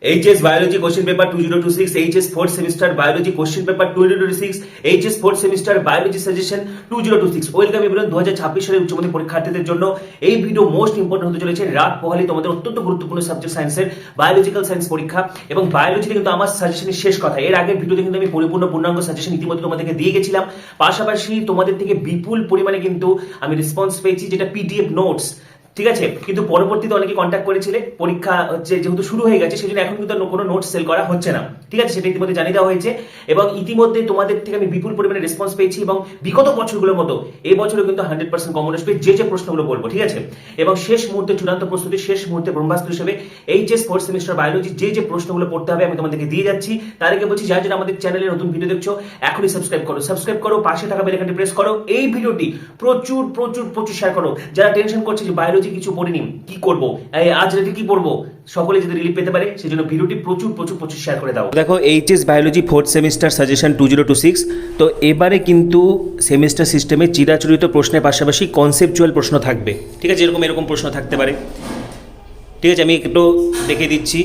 HS Biology question paper 2026, HS 4th semester Biology question paper 2026, HS 4th semester Biology suggestion 2026। Welcome everyone 2026 সালের উচ্চ মাধ্যমিক পরীক্ষার্থীদের জন্য এই ভিডিও মোস্ট ইম্পর্টেন্ট হতে চলেছে। রাত পোহালি তোমাদের অত্যন্ত গুরুত্বপূর্ণ সাবজেক্ট সায়েন্সের বায়োলজিক্যাল সায়েন্স পরীক্ষা এবং বায়োলজিতে কিন্তু আমার সাজেশনের শেষ কথা। এর আগের ভিডিওতে কিন্তু আমি পূর্ণাঙ্গ সাজেশন ইতিমধ্যে তোমাদেরকে দিয়ে গেছিলাম। পাশাপাশি তোমাদের থেকে বিপুল পরিমাণে কিন্তু আমি রেসপন্স পেয়েছি, যেটা পিডিএফ নোটস, ঠিক আছে। কিন্তু পরবর্তীতে অনেকে কন্ট্যাক্ট করেছিলে, পরীক্ষা হচ্ছে যেহেতু শুরু হয়ে গেছে সেজন্য এখন কিন্তু কোনো নোটস সেল করা হচ্ছে না, ঠিক আছে, সেটা ইতিমধ্যে জানিয়ে দেওয়া হয়েছে। এবং ইতিমধ্যে তোমাদের থেকে আমি বিপুল পরিমাণে রেসপন্স পেয়েছি এবং বিগত বছরগুলোর মতো এই বছরও কিন্তু 100% কমন আসবে যে প্রশ্নগুলো বলবো, ঠিক আছে। এবং শেষ মুহূর্তে চূড়ান্ত প্রস্তুতি, শেষ মুহূর্তে ব্রহ্মাস্ত্র হিসেবে HS 4th সেমিস্টার বায়োলজি যে প্রশ্নগুলো পড়তে হবে আমি তোমাদেরকে দিয়ে যাচ্ছি। তার আগে বলছি, যারা আমাদের চ্যানেলে নতুন ভিডিও দেখছো এখনই সাবস্ক্রাইব করো, পাশে থাকা বেল আইকনটি প্রেস করো, এই ভিডিওটি প্রচুর প্রচুর প্রচুর শেয়ার করো। যারা টেনশন করছে যে বায়োলজি কিছু পড়িনি, কি করব, আজ রাতে কি পড়বো, সকলে যাতে রিলিফ পেতে পারে সেজন্য ভিডিওটি প্রচুর প্রচুর প্রচুর শেয়ার করে দাও। দেখো, HS biology 4th semester suggestion 2026। তো এবারে কিন্তু সেমিস্টার সিস্টেমে চিরাচরিত প্রশ্নের পাশাপাশি কনসেপচুয়াল প্রশ্ন থাকবে, ঠিক আছে। এরকম প্রশ্ন থাকতে পারে, ঠিক আছে। আমি একটু দেখে দিচ্ছি।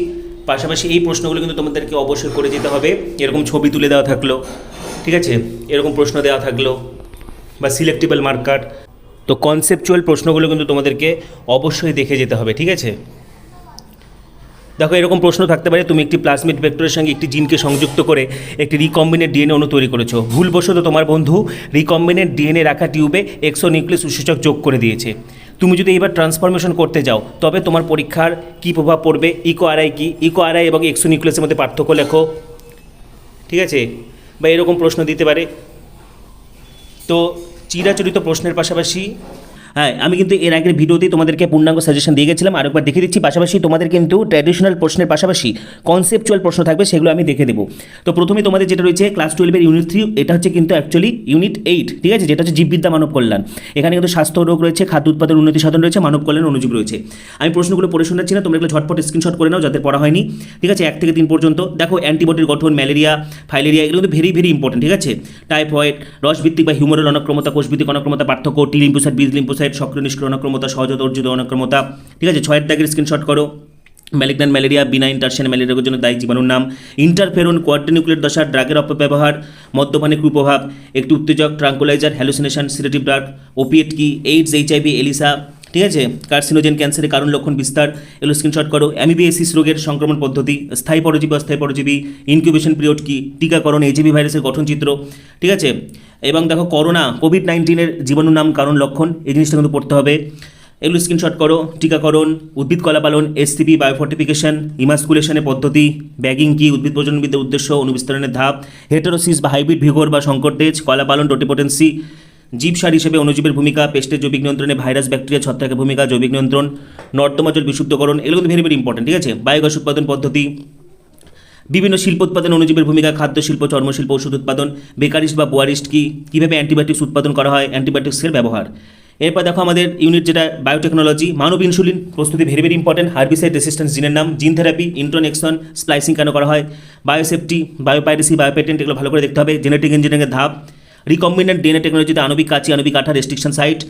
পাশাপাশি এই প্রশ্নগুলো কিন্তু তোমাদেরকে অবশ্যই করে যেতে হবে। এরকম ছবি তুলে দেওয়া থাকলো, ঠিক আছে, এরকম প্রশ্ন দেওয়া থাকলো বা সিলেক্টেবল মার্কার। তো কনসেপচুয়াল প্রশ্নগুলো কিন্তু তোমাদেরকে অবশ্যই দেখে যেতে হবে, ঠিক আছে। দেখো, এরকম প্রশ্ন থাকতে পারে, তুমি একটি প্লাজমিড ভেক্টরের সঙ্গে একটি জিনকে সংযুক্ত করে একটি রিকম্বিনেন্ট ডিএনএ অণু তৈরি করেছো। ভুলবশত তোমার বন্ধু রিকম্বিনেন্ট ডিএনএ রাখা টিউবে এক্সো নিউক্লিয়াস উৎসেচক যোগ করে দিয়েছে। তুমি যদি এবার ট্রান্সফরমেশন করতে যাও তবে তোমার পরীক্ষার কী প্রভাব পড়বে, ইকো আরআই কি, ইকো আরআই এবং এক্সো নিউক্লিয়াসের মধ্যে পার্থক্য লেখো, ঠিক আছে। বা এরকম প্রশ্ন দিতে পারে। তো চিরাচরিত প্রশ্নের পাশাপাশি হ্যাঁ, আমি কিন্তু এর আগের ভিডিওতেই তোমাদেরকে পূর্ণাঙ্গ সাজেশন দিয়ে গেছিলাম, আরেকবার দেখে দিচ্ছি। পাশাপাশি তোমাদের কিন্তু ট্র্যাডিশনাল প্রশ্নের পাশাপাশি কনসেপচুয়াল প্রশ্ন থাকবে, সেগুলো আমি দেখে দেবো। তো প্রথমে তোমাদের যেটা রয়েছে ক্লাস 12-এর ইউনিট 3, এটা হচ্ছে কিন্তু অ্যাকচুয়ালি ইউনিট 8, ঠিক আছে, যেটা হচ্ছে জীববিদ্যা মানব কল্যাণ। এখানে কিন্তু স্বাস্থ্য রোগ রয়েছে, খাদ্য উৎপাদন উন্নতি সাধন রয়েছে, মানব কল্যাণ অনুজীব রয়েছে। আমি প্রশ্নগুলো পড়ে শোনাচ্ছি না, তোমরা এগুলো ঝটপট স্ক্রিনশট করে নাও যাদের পড়া হয়নি, ঠিক আছে। 1 থেকে 3 পর্যন্ত দেখো, অ্যান্টিবডির গঠন, ম্যালেরিয়া, ফাইলেরিয়া, এগুলো কিন্তু ভেরি ইম্পর্টেন্ট, ঠিক আছে। টাইফয়েড, রসভিত্তিক বা হিউমারাল অনক্রমতা, কোষভিত্তিক অনক্রমতা পার্থক্য, টি লিম্ফোসাইট, বীজ লিম্ফোসাইট, সক্রিয় নিষ্ক্রিয় অনক্রমতা, সহজাত অর্জিত অনক্রমতা, ঠিক আছে। 6 দাগের স্ক্রিনশট করো। ম্যালিগন্যান্ট ম্যালেরিয়া, বিনাইন টার্সিয়ান ম্যালেরিয়ার জন্য দায়ী জীবাণুর নাম, ইন্টারফেরন, কোয়াড্রিনিউক্লিয়েট দশা, ড্রাগের অপব্যবহার, মদ্যপানের কুপ্রভাব, একটি উত্তেজক, tranquilliser, hallucination, sedative drug, opiate কি, এইডস, HIV, এলিসা, ঠিক আছে, কার্সিনোজেন, ক্যান্সারের কারণ, লক্ষণ, বিস্তার, এগুলো স্ক্রিনশট করো। অ্যামিবিয়াসিস রোগের সংক্রমণ পদ্ধতি, স্থায়ী পরজীবী, অস্থায়ী পরজীবী, ইনকিউবেশন পিরিয়ড কি, টিকাকরণ, AGV ভাইরাসের গঠনচিত্র, ঠিক আছে। এবং দেখো, করোনা, কোভিড-19 জীবাণুর নাম, কারণ, লক্ষণ, এই জিনিসটা কিন্তু পড়তে হবে, এগুলো স্ক্রিনশট করো। টিকাকরণ, উদ্ভিদ কলা পালন, SCP, বায়োফর্টিফিকেশন, ইমাস্কুলেশনের পদ্ধতি, ব্যাগিং কি, উদ্ভিদ প্রজননবিদ্যার উদ্দেশ্য, অনুবিস্তরণের ধাপ, হেটেরোসিস বা হাইব্রিড ভিগর বা সংকরতেজ, কলা পালন, টোটিপোটেন্সি, জীবসার হিসেবে অণুজীবের ভূমিকা, পেস্টের জৈবিক নিয়ন্ত্রণে, ভাইরাস, ব্যাকটেরিয়া, ছত্রাকের ভূমিকা, জৈবিক নিয়ন্ত্রণ, নর্দমা জল বিশুদ্ধকরণ, এগুলো কিন্তু ভেরি ইম্পর্টেন্ট, ঠিক আছে। বায়োগ্যাস উৎপাদন পদ্ধতি, বিভিন্ন শিল্প উৎপাদন, অণুজীবের ভূমিকা, খাদ্য শিল্প, চর্মশিল্প, ওষুধ উৎপাদন, বেকারিস্ট বা বোয়ারিস্ট কি, কীভাবে অ্যান্টিবায়োটিক্স উৎপাদন করা হয়, অ্যান্টিবায়োটিক্সের ব্যবহার। এরপর দেখো আমাদের ইউনিট যেটা বায়োটেকনোলজি, মানব ইনসুলিন প্রস্তুতি ভেরি ইম্পর্টেন্ট, হার্বিসাইড রেসিস্ট্যান্স জিনের নাম, gene therapy, intron exon, splicing কেন করা হয়, বায়োসেফটি, বায়োপাইরেসি, বায়োপেটেন্ট, এগুলো ভালো করে দেখতে হবে। জেনেটিক ইঞ্জিনিয়ারিংয়ের ধাপ, রিকম্বিনেন্ট ডিএনএ টেকনোলজিতে আণবিক কাঁচি, আণবিক আঠা, রেস্ট্রিকশন সাইট,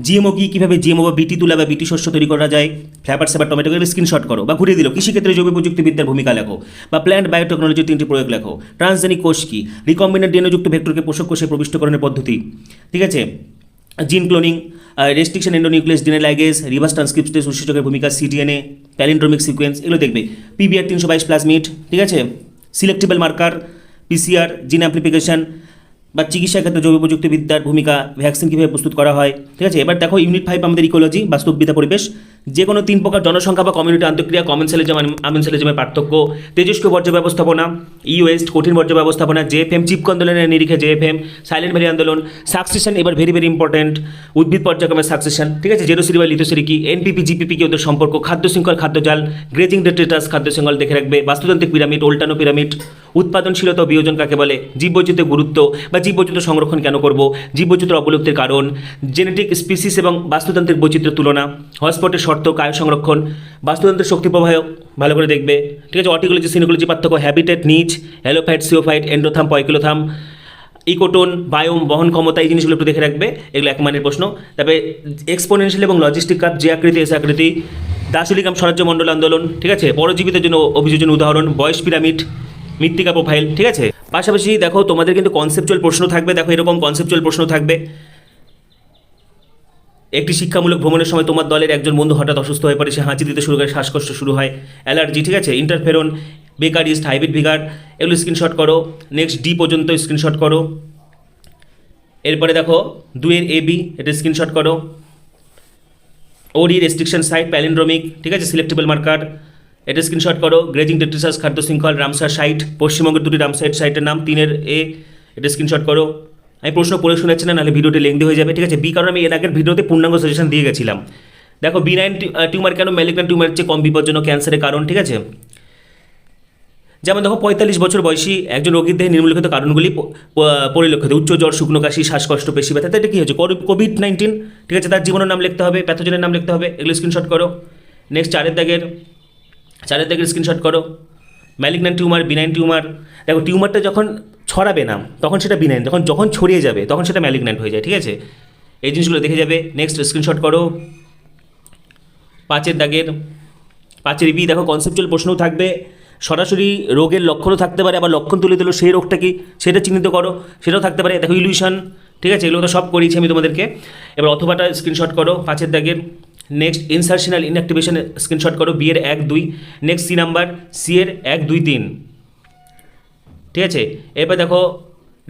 GMO কি, কীভাবে GMO বা বিটি তুলা বা বিটি শস্য তৈরি করা যায়, ফ্ল্যাপার স্যাপার টমেটো, এগুলো স্ক্রিনশট করো বা ঘুরিয়ে দিল। কৃষিক্ষেত্রে জৈব প্রযুক্তিবিদ্যার ভূমিকা লেখো বা প্ল্যান্ট বায়োটেকনোলজির 3টি প্রয়োগ লেখো। ট্রান্সজেনিক কোষ কি, রিকম্বিনেন্ট ডিএনএযুক্ত ভেক্টরকে পোষক কোষে প্রবিষ্টকরণের পদ্ধতি, ঠিক আছে। Gene cloning, restriction endonuclease DNA ligase, reverse transcriptase উৎসেচকের ভূমিকা, cDNA, প্যালিন্ড্রোমিক সিকোয়েন্স, এগুলো দেখবে। PBR 322 প্লাজমিড, ঠিক আছে। সিলেক্টেবল মার্কার, PCR, জিন অ্যাম্প্লিফিকেশন বা চিকিৎসা ক্ষেত্রে জৈব প্রযুক্তিবিদ্যার ভূমিকা, ভ্যাকসিন কীভাবে প্রস্তুত করা হয়, ঠিক আছে। এবার দেখো ইউনিট 5 আমাদের ইকোলজি, বাস্তববিদ্যা পরিবেশ, যে কোনো 3 প্রকার জনসংখ্যা বা কমিউনিটি আন্তঃক্রিয়া, কমেন্সালিজম, আমেনসালিজমের পার্থক্য, তেজস্ক্রিয় বর্জ্য ব্যবস্থাপনা, ওয়েস্ট, কঠিন বর্জ্য ব্যবস্থাপনা, JFM, চিপক আন্দোলনের নিরিখে JFM, সাইলেন্ট ভ্যালি আন্দোলন, সাকসেশন, এবার ভেরি ইম্পর্টেন্ট, উদ্ভিদ পর্যায়ক্রমের সাকসেশন, ঠিক আছে। জেরোসিরি বা লিথোসিরি কি, NPP, GPP কি, ওদের সম্পর্ক, খাদ্য শৃঙ্খল, খাদ্যজাল, গ্রেজিং ডেট্রিটাস, খাদ্য শৃঙ্খল দেখে রাখবে। বাস্তুতান্ত্রিক পিরামিড, ওল্টানো পিরামিড, উৎপাদনশীলতা ও বিয়োজন কাকে বলে, জীববৈচিত্র্যের গুরুত্ব বা জীববৈচিত্র্য সংরক্ষণ কেন করব, জীববৈচিত্র্য অবলুপ্তির কারণ, জেনেটিক স্পিসিস এবং বাস্তুতান্ত্রিক বৈচিত্র্যের তুলনা, হটস্পটের শর্ত, কায় সংরক্ষণ, বাস্তুতন্ত্রের শক্তি প্রবাহ ভালো করে দেখবে, ঠিক আছে। অর্টিকোলজি, সিনোকোলজি পার্থক্য, হ্যাবিটেট, নিচ, হ্যালোফাইট, সিওফাইট, এন্ডোথাম, পয়কিলোথাম, ইকোটোন, বায়োম, বহন ক্ষমতা, এই জিনিসগুলো একটু দেখে রাখবে, এগুলো 1 মানের প্রশ্ন। তবে এক্সপোনেনশিয়াল এবং লজিস্টিক কার্ভ, যে আকৃতি, এস আকৃতি, দাসুলিকাম স্বরাজ্য মণ্ডল আন্দোলন, ঠিক আছে, পরজীবিতের জন্য অভিযোজন উদাহরণ, বয়স পিরামিড, মৃত্তিকা প্রোফাইল, ঠিক আছে। পাশাপাশি দেখো তোমাদের কিন্তু কনসেপচুয়াল প্রশ্ন থাকবে, দেখো এরকম কনসেপচুয়াল প্রশ্ন থাকবে। একটি শিক্ষামূলক ভ্রমণের সময় তোমার দলের একজন বন্ধু হঠাৎ অসুস্থ হয়ে পড়ে, সে হাঁচি দিতে শুরু করে, শ্বাসকষ্ট শুরু হয়, অ্যালার্জি, ঠিক আছে, ইন্টারফেরন, বেকারিস্ট, হাইব্রিড ভিগার, এগুলো স্ক্রিনশট করো। নেক্সট ডি পর্যন্ত স্ক্রিনশট করো। এরপরে দেখো 2 AB, এটা স্ক্রিনশট করো। ওডি রেস্ট্রিকশন সাইট, প্যালিন্ড্রোমিক, ঠিক আছে, সিলেক্টেবল মার্কার, এটা স্ক্রিনশট করো। গ্রেজিং টেট্রিসাস, খাদ্য শৃঙ্খল, রামসার সাইট, পশ্চিমবঙ্গের 2টি রামসার সাইটের নাম, 3 A, এটা স্ক্রিনশট করো। আমি প্রশ্ন পড়ে শোনাচ্ছি না, নাহলে ভিডিওটি লেংদি হয়ে যাবে, ঠিক আছে। বি কারণ আমি এর আগের ভিডিওতে পূর্ণাঙ্গ সাজেশন দিয়ে গেছিলাম। দেখো B9 টিউমার কেন ম্যালিগন্যান্ট টিউমারের চেয়ে কম বিপজ্জনক, ক্যান্সারের কারণ, ঠিক আছে। যেমন দেখো 45 বছর বয়সী একজন রোগীর দেহে নিম্নলিখিত কারণগুলি পরিলক্ষিত: উচ্চ জ্বর, শুকনো কাশি, শ্বাসকষ্ট, পেশি ব্যথা। এটা কী হচ্ছে? কোভিড-19, ঠিক আছে। তার জীবনের নাম লিখতে হবে, প্যাথোজেনের নাম লিখতে হবে, এগুলো স্ক্রিনশট করো। নেক্সট 4 দাগের স্ক্রিনশট করো। Malignant tumour, benign tumour. দেখো টিউমারটা যখন ছড়াবে না তখন সেটা বিনাইন, যখন ছড়িয়ে যাবে তখন সেটা ম্যালিগন্যান্ট হয়ে যায়, ঠিক আছে। এই জিনিসগুলো দেখে যাবে। নেক্সট স্ক্রিনশট করো 5 দাগের। 5 বি, দেখো কনসেপচুয়াল প্রশ্নও থাকবে, সরাসরি রোগের লক্ষণও থাকতে পারে, আবার লক্ষণ তুলে দিল সেই রোগটা কি সেটা চিহ্নিত করো, সেটাও থাকতে পারে। দেখো ইলিউশন, ঠিক আছে, এগুলো তো সব করিয়েছি আমি তোমাদেরকে। এবার অথবাটা স্ক্রিনশট করো 5 দাগের। নেক্সট ইনসারশনাল ইনঅ্যাক্টিভেশন স্ক্রিনশট করো, বি এর 1, 2। নেক্সট সি নাম্বার, সি এর 1, 2, 3, ঠিক আছে। এবার দেখো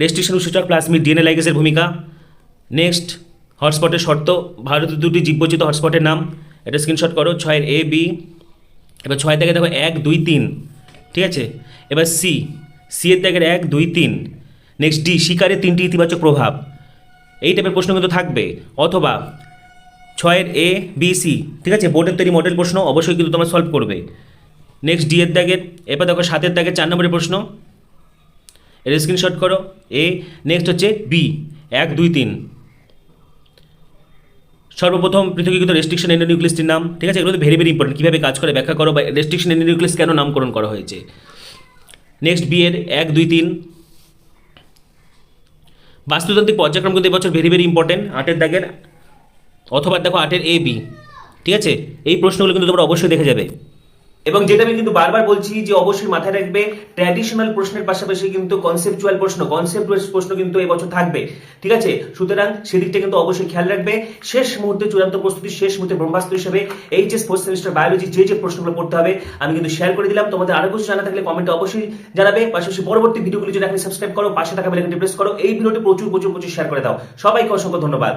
রেস্ট্রিকশন সূচক, প্লাজমিড, ডিএনএ লাইগেজের ভূমিকা। নেক্সট হটস্পটের শর্ত, ভারতের 2টি জীববৈচিত্র হটস্পটের নাম, এটা স্ক্রিনশট করো 6 A, B। এবার 6 থেকে দেখো 1, 2, 3, ঠিক আছে। এবার সি এর দাগের 1, 2, 3। নেক্সট ডি, শিকারের 3টি ইতিবাচক প্রভাব। এই টাইপের প্রশ্ন কিন্তু থাকবে। অথবা 6 A, B, C, ঠিক আছে, বোর্ডের তৈরি মডেল প্রশ্ন অবশ্যই কিন্তু তোমরা সলভ করবে। নেক্সট ডি এর দাগের। এবার দেখো 7 দাগের 4 নম্বরের প্রশ্ন, এটা স্ক্রিনশট করো এ। নেক্সট হচ্ছে বি, 1, 2, 3। সর্বপ্রথম পৃথকীকৃত রেস্ট্রিকশন এন্ডোনিউক্লিয়াসটির নাম, ঠিক আছে, এগুলো তো ভেরি ইম্পর্টেন্ট, কীভাবে কাজ করে ব্যাখ্যা করো, বা রেস্ট্রিকশন এন্ডোনিউক্লিয়াস কেন নামকরণ করা হয়েছে। নেক্সট বি এর 1, 2, 3। বাস্তুতান্ত্রিক পর্যায়ক্রম কিন্তু এবছর ভেরি ইম্পর্টেন্ট, 8 দাগের। অথবা দেখো 8 A, B, ঠিক আছে। এই প্রশ্নগুলো কিন্তু তোমরা অবশ্যই দেখে যাবে। এবং যেটা আমি কিন্তু বারবার বলছি যে অবশ্যই মাথায় রাখবে, ট্র্যাডিশনাল প্রশ্নের পাশাপাশি কিন্তু কনসেপচুয়াল প্রশ্ন কিন্তু এবছর থাকবে, ঠিক আছে। সুতরাং সেদিকটা কিন্তু অবশ্যই খেয়াল রাখবে। শেষ মুহূর্তে চূড়ান্ত প্রস্তুতি, শেষ মুহূর্তে ব্রহ্মাস্ত্র হিসেবে এইচএস 4th সেমিস্টার বায়োলজি যে প্রশ্নগুলো পড়তে হবে আমি কিন্তু শেয়ার করে দিলাম। তোমাদের আরো কিছু জানা থাকলে কমেন্টে অবশ্যই জানাবে। পাশাপাশি পরবর্তী ভিডিওগুলি যদি আপনি সাবস্ক্রাইব করো, পাশে থাকা বেল আইকনটি প্রেস করো, এই ভিডিওটি প্রচুর শেয়ার করে দাও। সবাইকে অসংখ্য ধন্যবাদ।